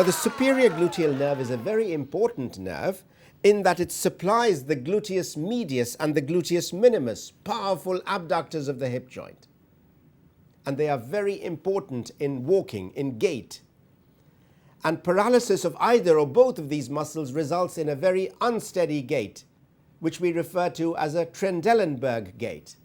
Now, the superior gluteal nerve is a very important nerve in that it supplies the gluteus medius and the gluteus minimus, powerful abductors of the hip joint. And they are very important in walking, in gait. And paralysis of either or both of these muscles results in a very unsteady gait, which we refer to as a Trendelenburg gait.